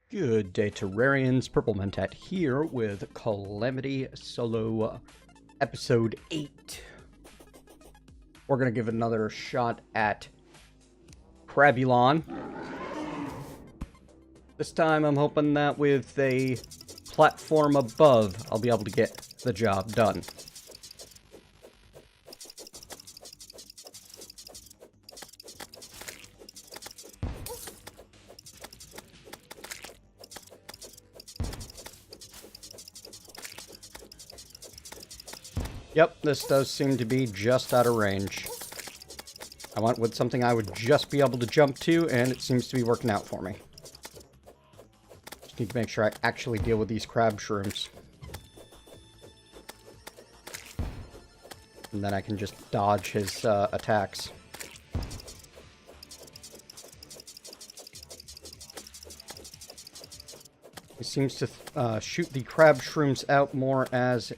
Good day, Terrarians. PurpleMentat here with Calamity Solo Episode 8. We're going to give another shot at Crabulon. This time I'm hoping that with a platform above, I'll be able to get the job done. Yep, this does seem to be just out of range. I went with something I would just be able to jump to, and it seems to be working out for me. Just need to make sure I actually deal with these crab shrooms. And then I can just dodge his attacks. He seems to shoot the crab shrooms out more as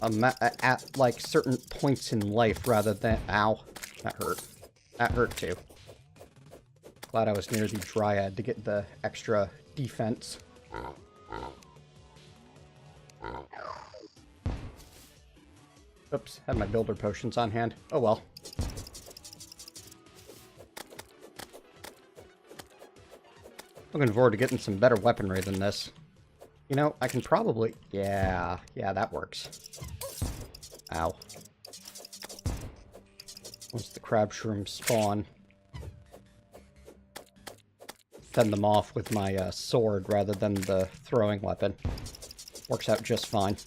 at like certain points in life rather than... Ow. That hurt. That hurt too. Glad I was near the Dryad to get the extra defense. Oops, had my builder potions on hand. Oh well. Looking forward to getting some better weaponry than this. You know, I can probably... Yeah, that works. Ow. Once the crab shrooms spawn, fend them off with my sword rather than the throwing weapon. Works out just fine.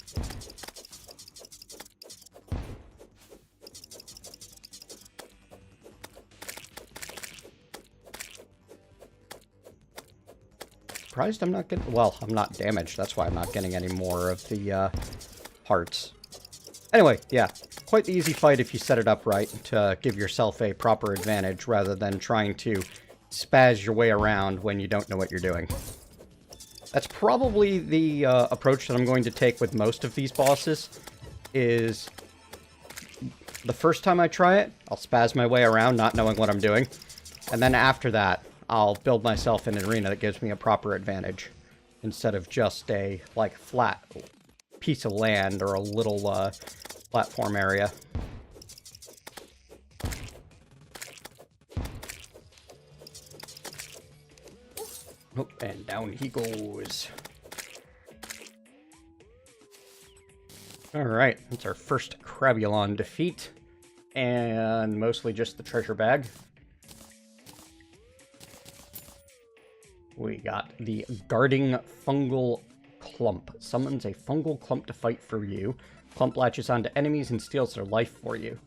Surprised I'm not getting... Well, I'm not damaged. That's why I'm not getting any more of the hearts. Anyway, yeah. Quite the easy fight if you set it up right to give yourself a proper advantage rather than trying to spaz your way around when you don't know what you're doing. That's probably the approach that I'm going to take with most of these bosses, is the first time I try it, I'll spaz my way around not knowing what I'm doing, and then after that, I'll build myself an arena that gives me a proper advantage, instead of just a, like, flat piece of land or a little platform area. Oh, and down he goes. Alright, that's our first Crabulon defeat, and mostly just the treasure bag. We got the Guarding Fungal Clump. Summons a fungal clump to fight for you. Clump latches onto enemies and steals their life for you.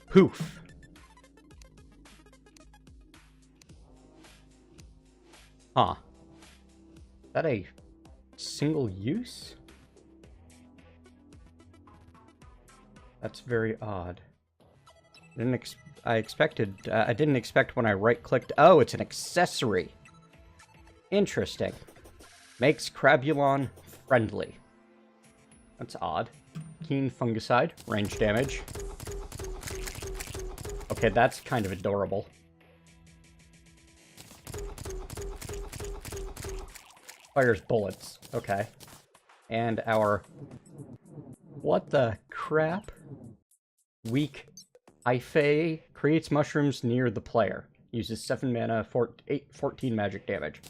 Poof. Huh. Is that a single use? That's very odd. I didn't expect when I right-clicked... Oh, it's an accessory. Interesting. Makes Crabulon friendly. That's odd. Keen fungicide. Range damage. Okay, that's kind of adorable. Fires bullets. Okay. And our... What the crap? Weak Ife creates mushrooms near the player. Uses 7 mana, 14 magic damage.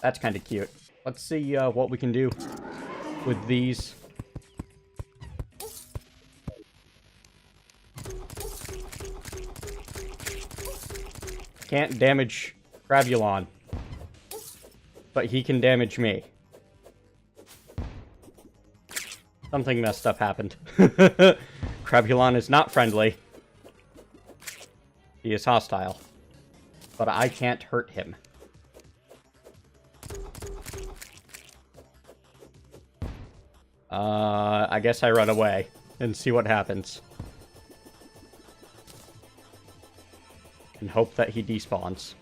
That's kind of cute. Let's see what we can do with these. Can't damage Crabulon, but he can damage me. Something messed up happened. Crabulon is not friendly. He is hostile. But I can't hurt him. I guess I run away and see what happens. And hope that he despawns.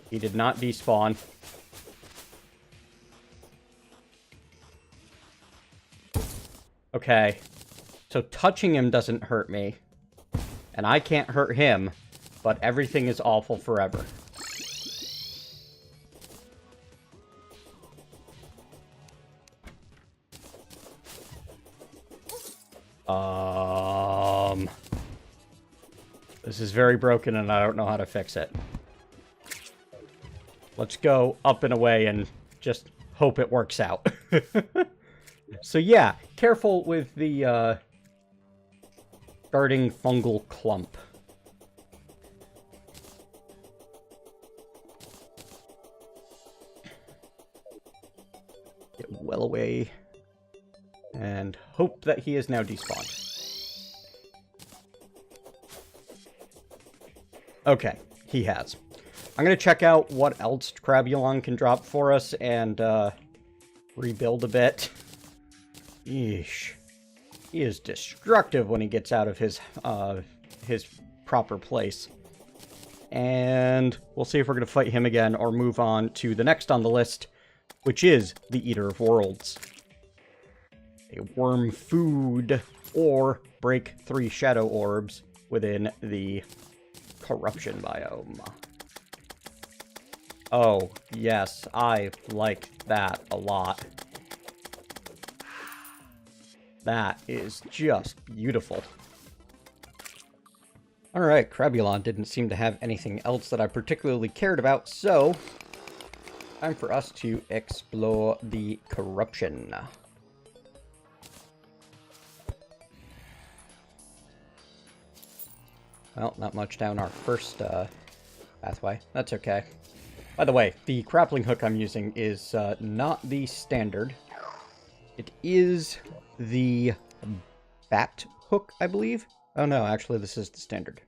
He did not despawn. Okay. So touching him doesn't hurt me. And I can't hurt him. but everything is awful forever. This is very broken and I don't know how to fix it. Let's go up and away and just hope it works out. So yeah, careful with the starting fungal clump. Get well away. And hope that he is now despawned. Okay, he has. I'm going to check out what else Crabulon can drop for us and rebuild a bit. Yeesh. He is destructive when he gets out of his proper place. And we'll see if we're going to fight him again or move on to the next on the list, which is the Eater of Worlds. A worm food, or break 3 shadow orbs within the corruption biome. Oh, yes, I like that a lot. That is just beautiful. Alright, Crabulon didn't seem to have anything else that I particularly cared about, so time for us to explore the corruption. Well, not much down our first pathway. That's okay. By the way, the grappling hook I'm using is not the standard. It is the bat hook, I believe. Oh no, actually this is the standard.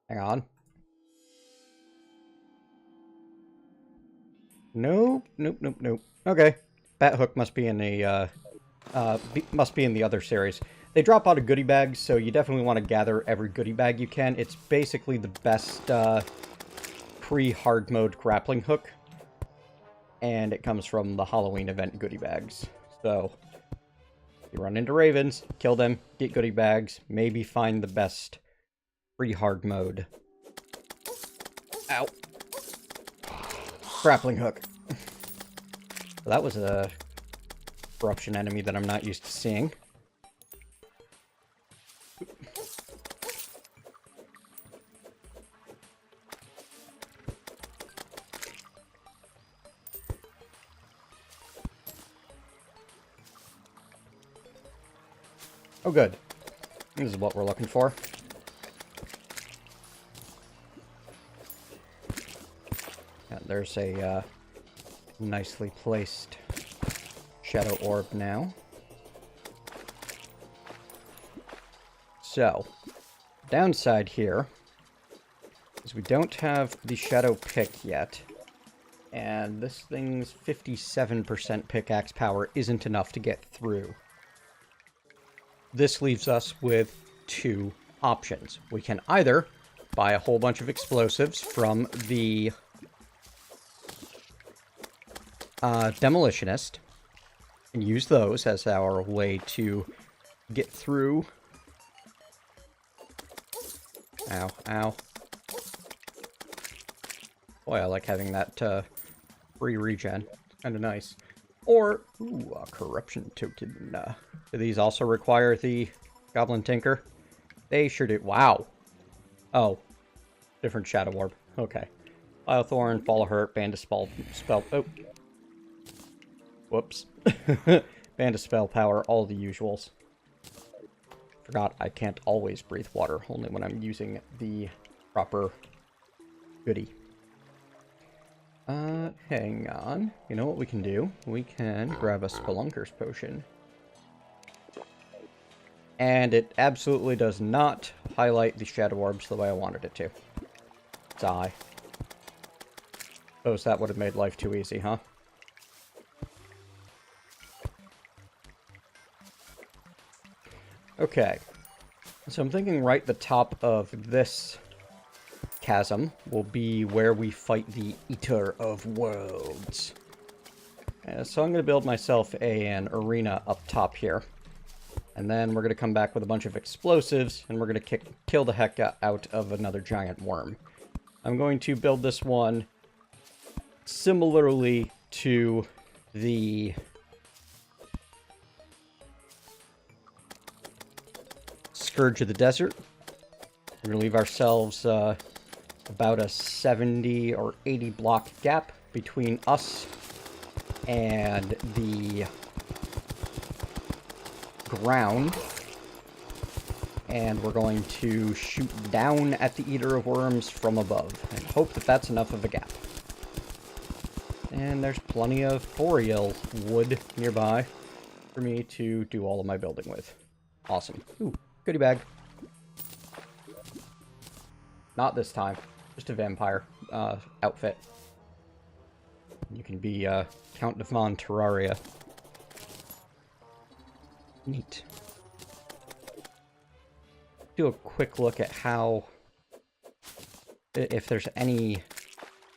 Hang on. Nope. Okay. Bat hook must be in the other series. They drop out of goodie bags, so you definitely want to gather every goodie bag you can. It's basically the best pre-hard mode grappling hook. And it comes from the Halloween event goodie bags. So, you run into ravens, kill them, get goodie bags, maybe find the best pre-hard mode. Ow. Grappling hook. Well, that was a corruption enemy that I'm not used to seeing. Oh, good. This is what we're looking for. Yeah, there's a nicely placed shadow orb now. So, downside here is we don't have the shadow pick yet. And this thing's 57% pickaxe power isn't enough to get through. This leaves us with 2 options. We can either buy a whole bunch of explosives from the demolitionist and use those as our way to get through. Ow, ow. Boy, I like having that free regen. Kind of nice. Or, ooh, a corruption token. Do these also require the Goblin Tinker? They sure do. Wow. Oh. Different Shadow Orb. Okay. Biothorn, Fall of Hurt, Band of Spell... Oh. Whoops. Band of Spell Power, all the usuals. Forgot I can't always breathe water, only when I'm using the proper goodie. Hang on. You know what we can do? We can grab a Spelunker's Potion. And it absolutely does not highlight the Shadow Orbs the way I wanted it to. Die. Suppose that would have made life too easy, huh? Okay. So I'm thinking right the top of this chasm will be where we fight the Eater of Worlds. So I'm going to build myself an arena up top here. And then we're going to come back with a bunch of explosives, and we're going to kill the heck out of another giant worm. I'm going to build this one similarly to the Scourge of the Desert. We're going to leave ourselves about a 70 or 80 block gap between us and the ground. And we're going to shoot down at the Eater of Worms from above and hope that that's enough of a gap. And there's plenty of boreal wood nearby for me to do all of my building with. Awesome. Ooh, goodie bag. Not this time. Just a vampire outfit. You can be Count de Von Terraria. Neat. Do a quick look at how, if there's any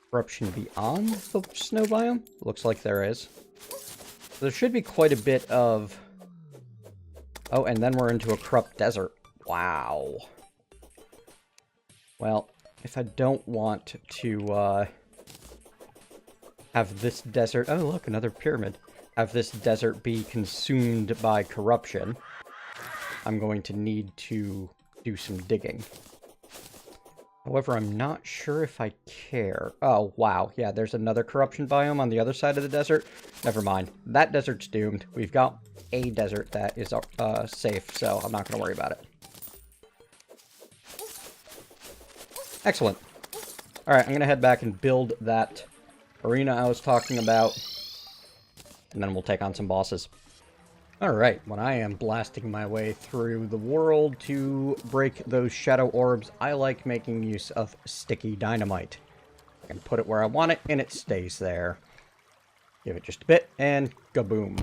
corruption beyond the snow biome. Looks like there is. There should be quite a bit of... Oh, and then we're into a corrupt desert. Wow. Well, if I don't want to have this desert... Oh, look, another pyramid. Have this desert be consumed by corruption, I'm going to need to do some digging. However, I'm not sure if I care. Oh, wow. Yeah, there's another corruption biome on the other side of the desert. Never mind. That desert's doomed. We've got a desert that is safe, so I'm not going to worry about it. Excellent. Alright, I'm going to head back and build that arena I was talking about. And then we'll take on some bosses. Alright, when I am blasting my way through the world to break those shadow orbs, I like making use of sticky dynamite. I can put it where I want it, and it stays there. Give it just a bit, and kaboom.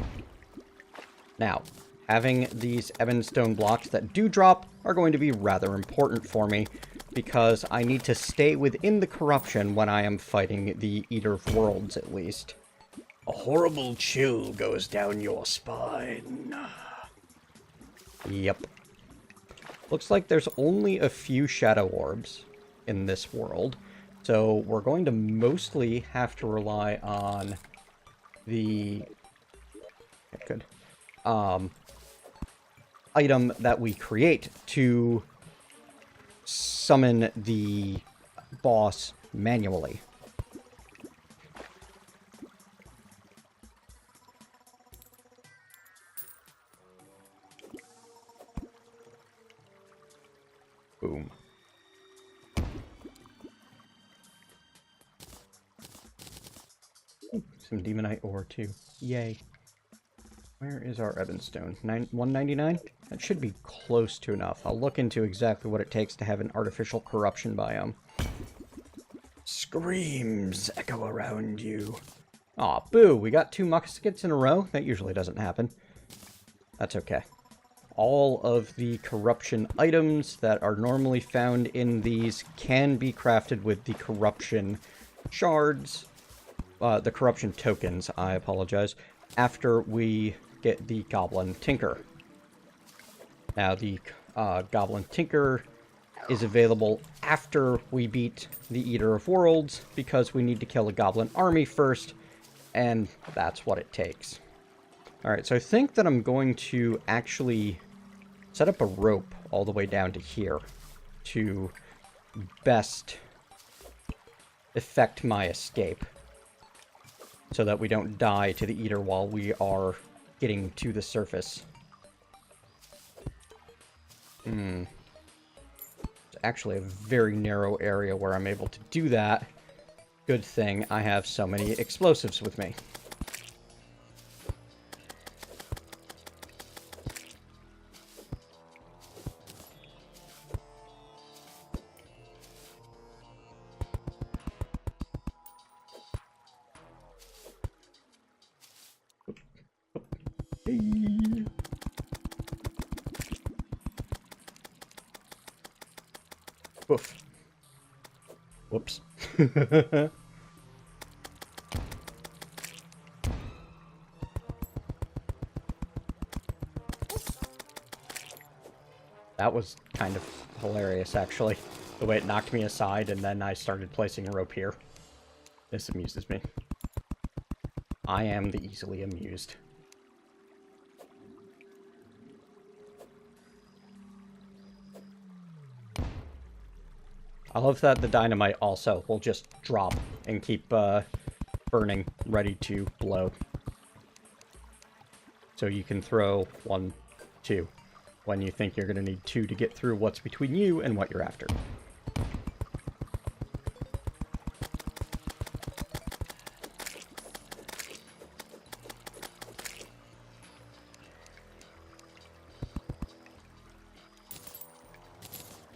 Now, having these ebon stone blocks that do drop are going to be rather important for me, because I need to stay within the corruption when I am fighting the Eater of Worlds, at least. A horrible chill goes down your spine. Yep. Looks like there's only a few shadow orbs in this world, so we're going to mostly have to rely on the item that we create to summon the boss manually. Boom. Ooh, some demonite ore too. Yay. Where is our ebonstone? 199? That should be close to enough. I'll look into exactly what it takes to have an artificial corruption biome. Screams echo around you. Aw, boo! We got 2 muskets in a row? That usually doesn't happen. That's okay. All of the corruption items that are normally found in these can be crafted with the corruption shards, the corruption tokens, I apologize, after we get the Goblin Tinker. Now, the Goblin Tinker is available after we beat the Eater of Worlds, because we need to kill a Goblin army first, and that's what it takes. Alright, so I think that I'm going to actually set up a rope all the way down to here to best effect my escape, so that we don't die to the Eater while we are getting to the surface. It's actually a very narrow area where I'm able to do that. Good thing I have so many explosives with me. Woof. Whoops. That was kind of hilarious, actually. The way it knocked me aside, and then I started placing rope here. This amuses me. I am the easily amused. I love that the dynamite also will just drop and keep burning, ready to blow. So you can throw 1, 2, when you think you're going to need 2 to get through what's between you and what you're after.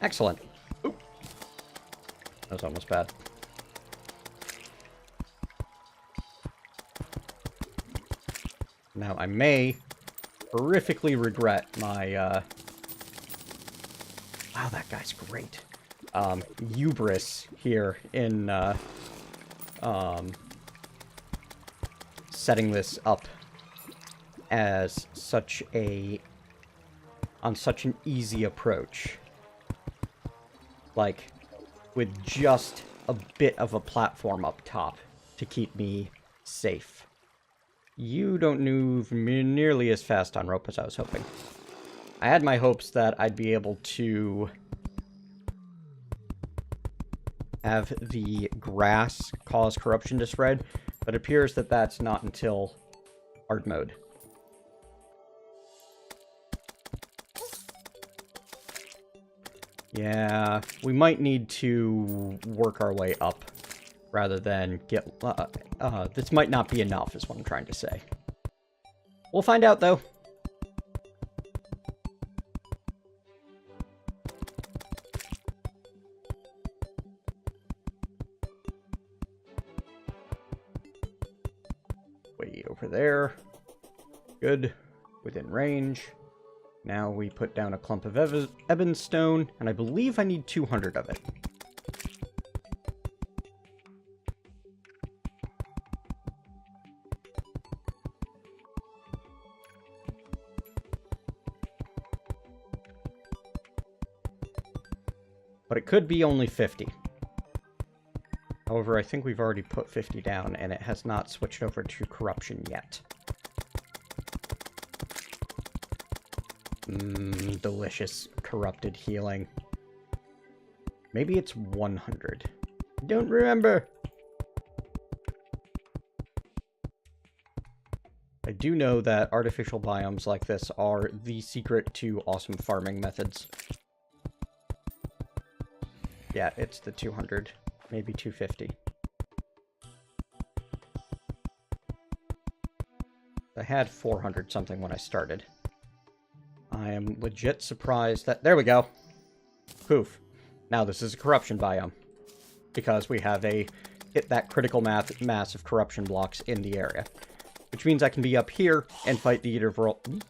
Excellent. Oop. That was almost bad. Now, I may horrifically regret my, wow, that guy's great. Hubris here in, setting this up as such on such an easy approach. Like, with just a bit of a platform up top to keep me safe. You don't move nearly as fast on rope as I was hoping. I had my hopes that I'd be able to have the grass cause corruption to spread, but it appears that that's not until hard mode. Yeah, we might need to work our way up rather than get... this might not be enough, is what I'm trying to say. We'll find out, though. Way over there. Good. Within range. Now we put down a clump of ebon stone, and I believe I need 200 of it. But it could be only 50. However, I think we've already put 50 down, and it has not switched over to corruption yet. Delicious corrupted healing. Maybe it's 100. Don't remember. I do know that artificial biomes like this are the secret to awesome farming methods. Yeah, it's the 200. Maybe 250. I had 400 something when I started. I am legit surprised that... There we go. Poof. Now this is a corruption biome. Because we have hit that critical mass of corruption blocks in the area. Which means I can be up here and fight the Eater of World.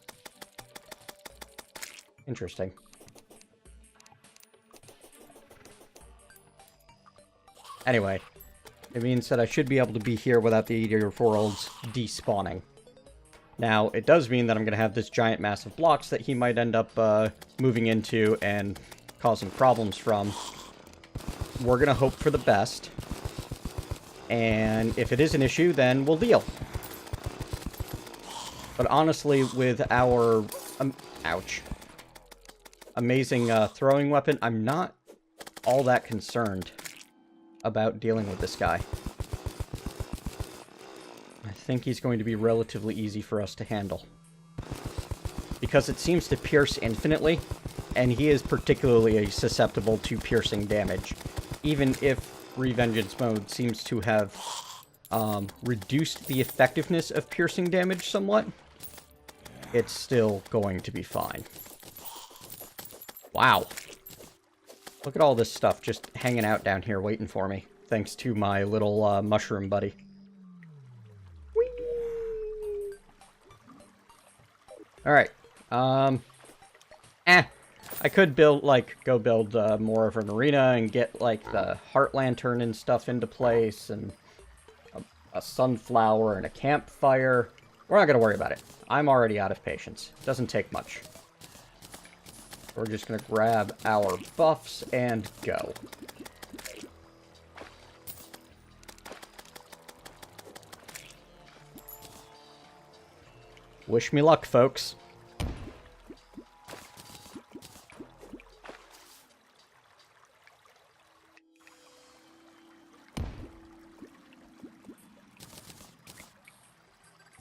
Interesting. Anyway. It means that I should be able to be here without the Eater of Worlds despawning. Now, it does mean that I'm going to have this giant mass of blocks that he might end up moving into and causing problems from. We're going to hope for the best. And if it is an issue, then we'll deal. But honestly, with our... ouch. Amazing throwing weapon, I'm not all that concerned about dealing with this guy. I think he's going to be relatively easy for us to handle. Because it seems to pierce infinitely, and he is particularly susceptible to piercing damage. Even if Revengeance mode seems to have reduced the effectiveness of piercing damage somewhat, it's still going to be fine. Wow. Look at all this stuff just hanging out down here waiting for me, thanks to my little mushroom buddy. Alright, I could build, go build more of an arena and get, the heart lantern and stuff into place, and a sunflower and a campfire. We're not going to worry about it. I'm already out of patience. Doesn't take much. We're just going to grab our buffs and go. Wish me luck, folks.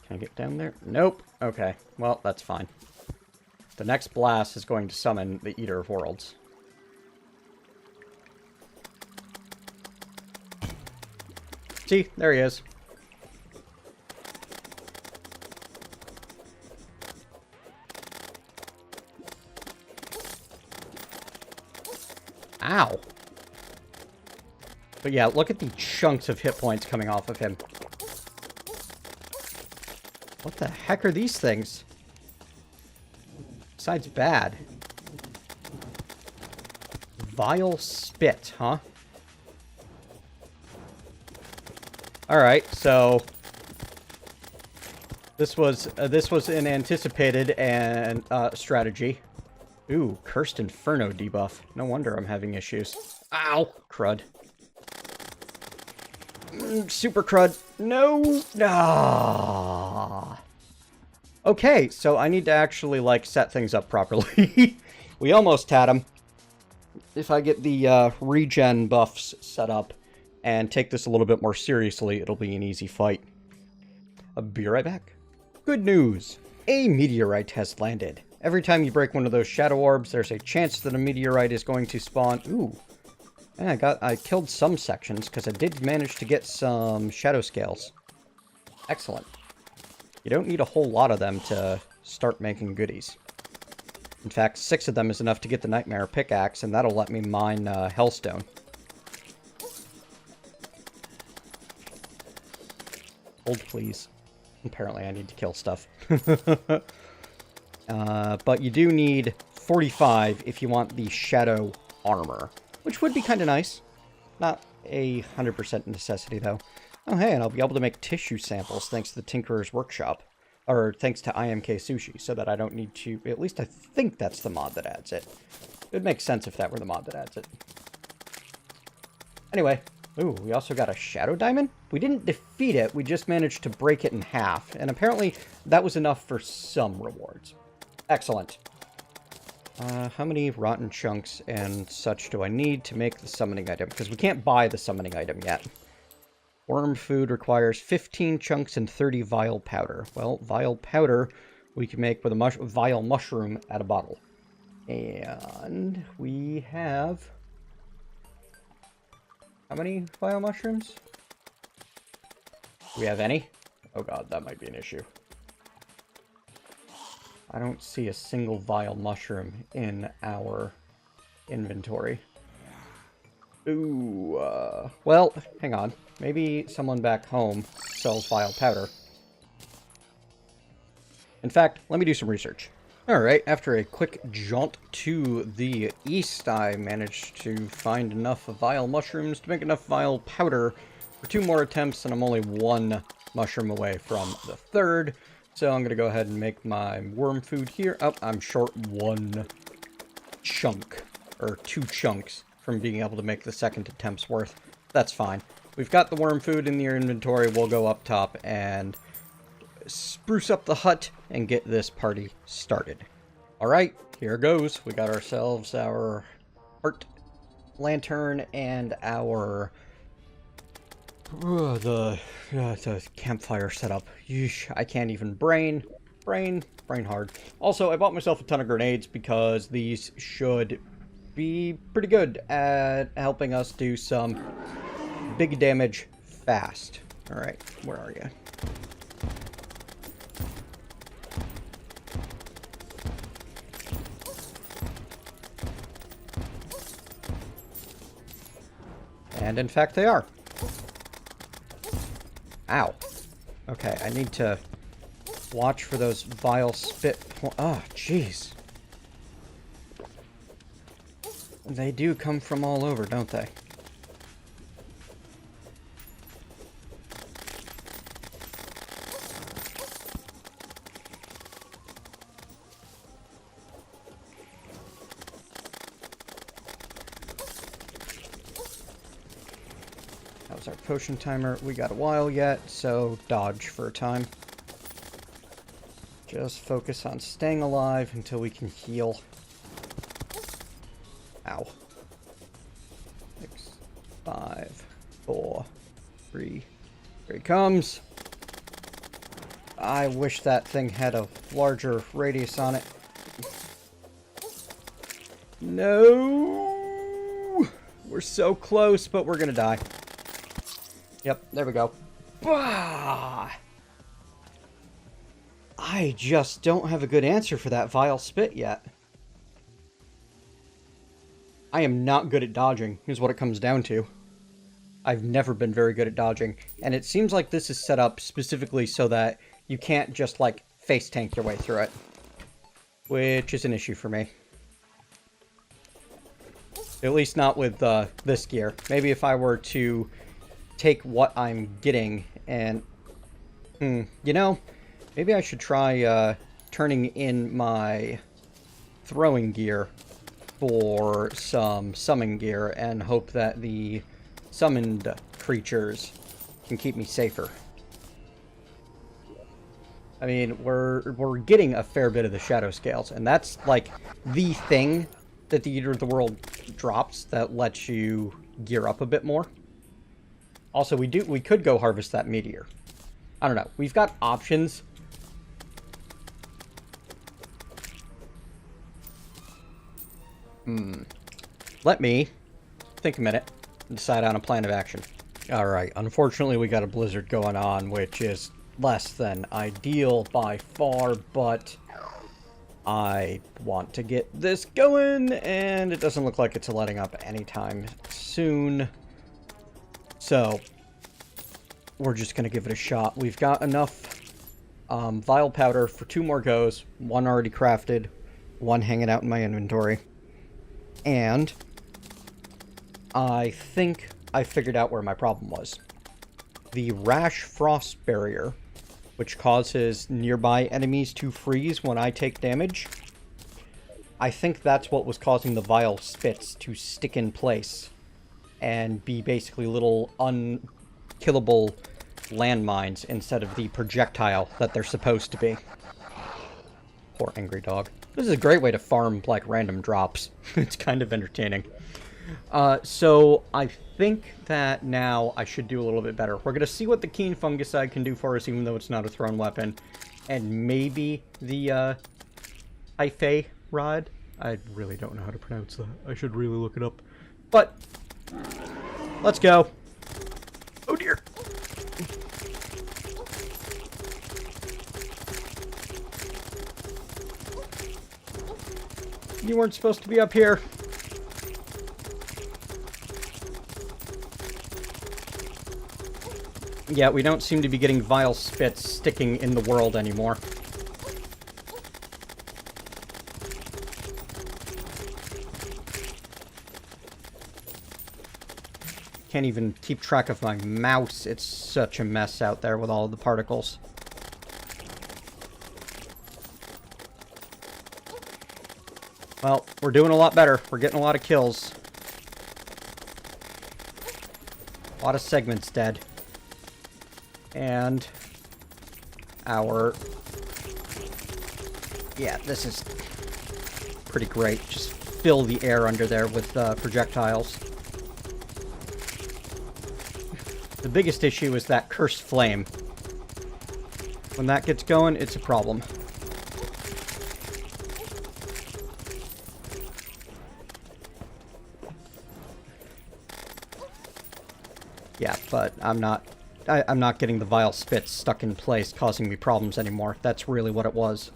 Can I get down there? Nope. Okay. Well, that's fine. The next blast is going to summon the Eater of Worlds. See? There he is. Ow. But yeah, look at the chunks of hit points coming off of him. What the heck are these things? Besides bad. Vile spit, huh? Alright, so this was an anticipated and strategy. Ooh, Cursed Inferno debuff. No wonder I'm having issues. Ow! Crud. Super crud. No! Ah. Okay, so I need to actually, like, set things up properly. We almost had him. If I get the regen buffs set up and take this a little bit more seriously, it'll be an easy fight. I'll be right back. Good news! A meteorite has landed. Every time you break one of those shadow orbs, there's a chance that a meteorite is going to spawn. Ooh. And I killed some sections, because I did manage to get some shadow scales. Excellent. You don't need a whole lot of them to start making goodies. In fact, 6 of them is enough to get the Nightmare Pickaxe, and that'll let me mine Hellstone. Hold, please. Apparently I need to kill stuff. But you do need 45 if you want the Shadow Armor, which would be kind of nice. Not a 100% necessity, though. Oh, hey, and I'll be able to make tissue samples thanks to the Tinkerer's Workshop. Or thanks to IMK Sushi, so that I don't need to... At least I think that's the mod that adds it. It would make sense if that were the mod that adds it. Anyway. Ooh, we also got a Shadow Diamond? We didn't defeat it, we just managed to break it in half. And apparently, that was enough for some rewards. Excellent. How many rotten chunks and such do I need to make the summoning item? Because we can't buy the summoning item yet. Worm food requires 15 chunks and 30 vile powder. Well, vile powder we can make with a vile mushroom at a bottle. And we have... How many vile mushrooms? Do we have any? Oh god, that might be an issue. I don't see a single vile mushroom in our inventory. Ooh, well, hang on. Maybe someone back home sells vile powder. In fact, let me do some research. Alright, after a quick jaunt to the east, I managed to find enough vile mushrooms to make enough vile powder for 2 more attempts, and I'm only 1 mushroom away from the 3rd. So I'm going to go ahead and make my worm food here. Oh, I'm short 1 chunk, or 2 chunks, from being able to make the 2nd attempt's worth. That's fine. We've got the worm food in the inventory. We'll go up top and spruce up the hut and get this party started. Alright, here goes. We got ourselves our heart lantern and our the campfire setup. Yeesh, I can't even brain hard. Also, I bought myself a ton of grenades because these should be pretty good at helping us do some big damage fast. Alright, where are you? And in fact they are. Ow. Okay, I need to watch for those vile spit oh, jeez. They do come from all over, don't they? How's our potion timer? We got a while yet, so dodge for a time. Just focus on staying alive until we can heal. Ow. 6, 5, 4, 3. Here he comes. I wish that thing had a larger radius on it. No! We're so close, but we're gonna die. Yep, there we go. Ah! I just don't have a good answer for that vile spit yet. I am not good at dodging, is what it comes down to. I've never been very good at dodging, and it seems like this is set up specifically so that you can't just, like, face tank your way through it. Which is an issue for me. At least not with this gear. Maybe if I were to take what I'm getting and... you know, maybe I should try turning in my throwing gear for some summon gear and hope that the summoned creatures can keep me safer. I mean, we're getting a fair bit of the shadow scales, and that's like the thing that the Eater of the World drops that lets you gear up a bit more. Also, we could go harvest that meteor. I don't know. We've got options. Let me think a minute and decide on a plan of action. Alright, unfortunately we got a blizzard going on, which is less than ideal by far, but I want to get this going, and it doesn't look like it's letting up anytime soon. So, we're just going to give it a shot. We've got enough vial powder for 2 more goes, 1 already crafted, 1 hanging out in my inventory. And I think I figured out where my problem was. The rash frost barrier, which causes nearby enemies to freeze when I take damage, I think that's what was causing the vile spits to stick in place and be basically little unkillable landmines instead of the projectile that they're supposed to be. Poor angry dog. This is a great way to farm, like, random drops. It's kind of entertaining. So I think that now I should do a little bit better. We're going to see what the keen fungicide can do for us, even though it's not a thrown weapon. And maybe the Hyphae rod. I really don't know how to pronounce that. I should really look it up. But, let's go. Oh dear. You weren't supposed to be up here. Yeah, we don't seem to be getting vile spits sticking in the world anymore. Can't even keep track of my mouse. It's such a mess out there with all of the particles. Well, we're doing a lot better. We're getting a lot of kills. A lot of segments dead. And our... yeah, this is pretty great. Just fill the air under there with projectiles. The biggest issue is that cursed flame. When that gets going, it's a problem. Yeah, but I'm not getting the vile spits stuck in place causing me problems anymore. That's really what it was.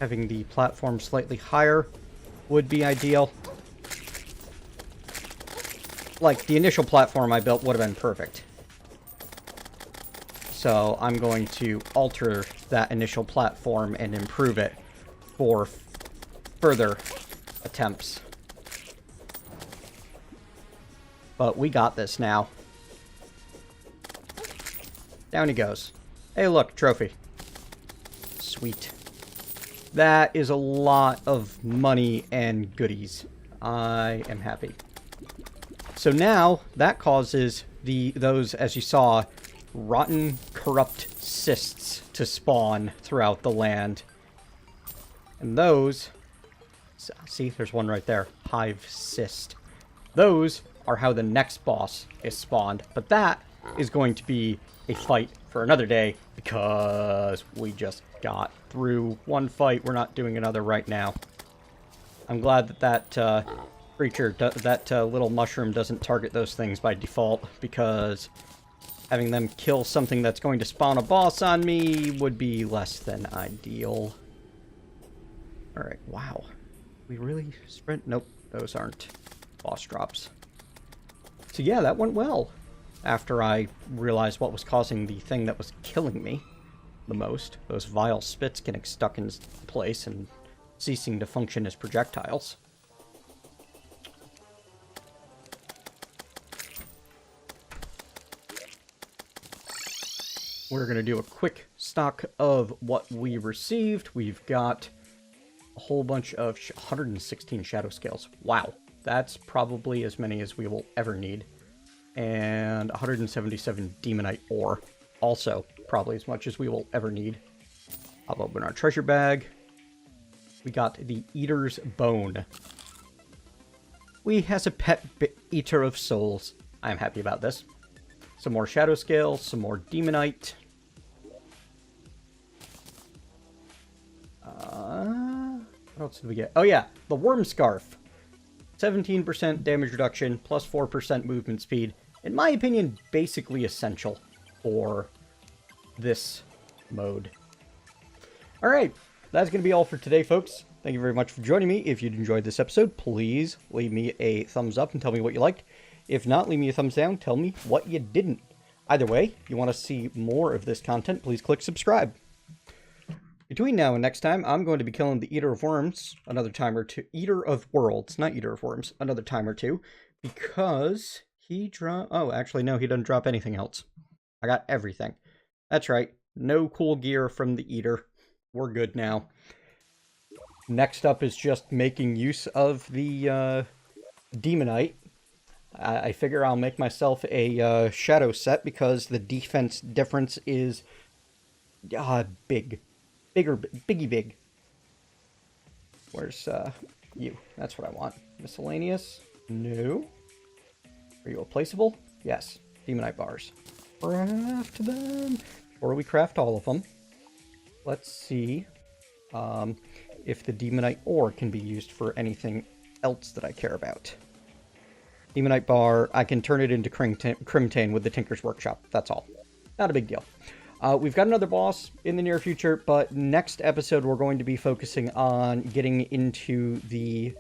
Having the platform slightly higher would be ideal. Like, the initial platform I built would have been perfect. So I'm going to alter that initial platform and improve it for further attempts. But we got this now. Down he goes. Hey, look, trophy. Sweet. That is a lot of money and goodies. I am happy. So now, that causes those, as you saw, rotten, corrupt cysts to spawn throughout the land. And those... See, there's one right there. Hive cyst. Those are how the next boss is spawned. But that is going to be a fight for another day, because we just got through one fight. We're not doing another right now. I'm glad that creature, that little mushroom doesn't target those things by default, because having them kill something that's going to spawn a boss on me would be less than ideal. Alright, wow. We really sprint? Nope, those aren't boss drops. So yeah, that went well. After I realized what was causing the thing that was killing me the most. Those vile spits getting stuck in place and ceasing to function as projectiles. We're going to do a quick stock of what we received. We've got a whole bunch of 116 shadow scales. Wow, that's probably as many as we will ever need. And 177 demonite ore. Also, probably as much as we will ever need. I'll open our treasure bag. We got the Eater's Bone. We has a pet eater of souls. I'm happy about this. Some more shadow scales, some more demonite. What else did we get? Oh yeah, the worm scarf. 17% damage reduction, plus 4% movement speed. In my opinion, basically essential for this mode. Alright, that's going to be all for today, folks. Thank you very much for joining me. If you'd enjoyed this episode, please leave me a thumbs up and tell me what you liked. If not, leave me a thumbs down. Tell me what you didn't. Either way, if you want to see more of this content, please click subscribe. Between now and next time, I'm going to be killing the Eater of Worms another time or two. Eater of Worlds, not Eater of Worms, another time or two. Because he oh, actually, no, he doesn't drop anything else. I got everything. That's right. No cool gear from the Eater. We're good now. Next up is just making use of the demonite. I figure I'll make myself a shadow set because the defense difference is big. Biggy big. Where's you? That's what I want. Miscellaneous? No. Are you replaceable? Yes. Demonite bars. Craft them. Or we craft all of them. Let's see if the demonite ore can be used for anything else that I care about. Demonite bar, I can turn it into Crimtane with the Tinker's Workshop. That's all. Not a big deal. We've got another boss in the near future, but next episode we're going to be focusing on getting into the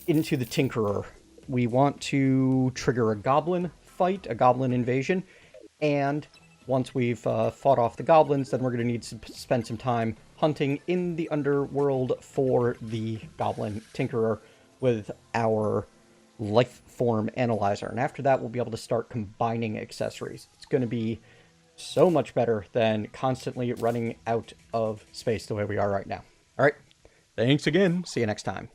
Tinkerer. We want to trigger a goblin fight, a goblin invasion, and once we've fought off the goblins, then we're going to need to spend some time hunting in the underworld for the goblin Tinkerer with our life form analyzer. And after that, we'll be able to start combining accessories. It's going to be so much better than constantly running out of space the way we are right now. All right. Thanks again. See you next time.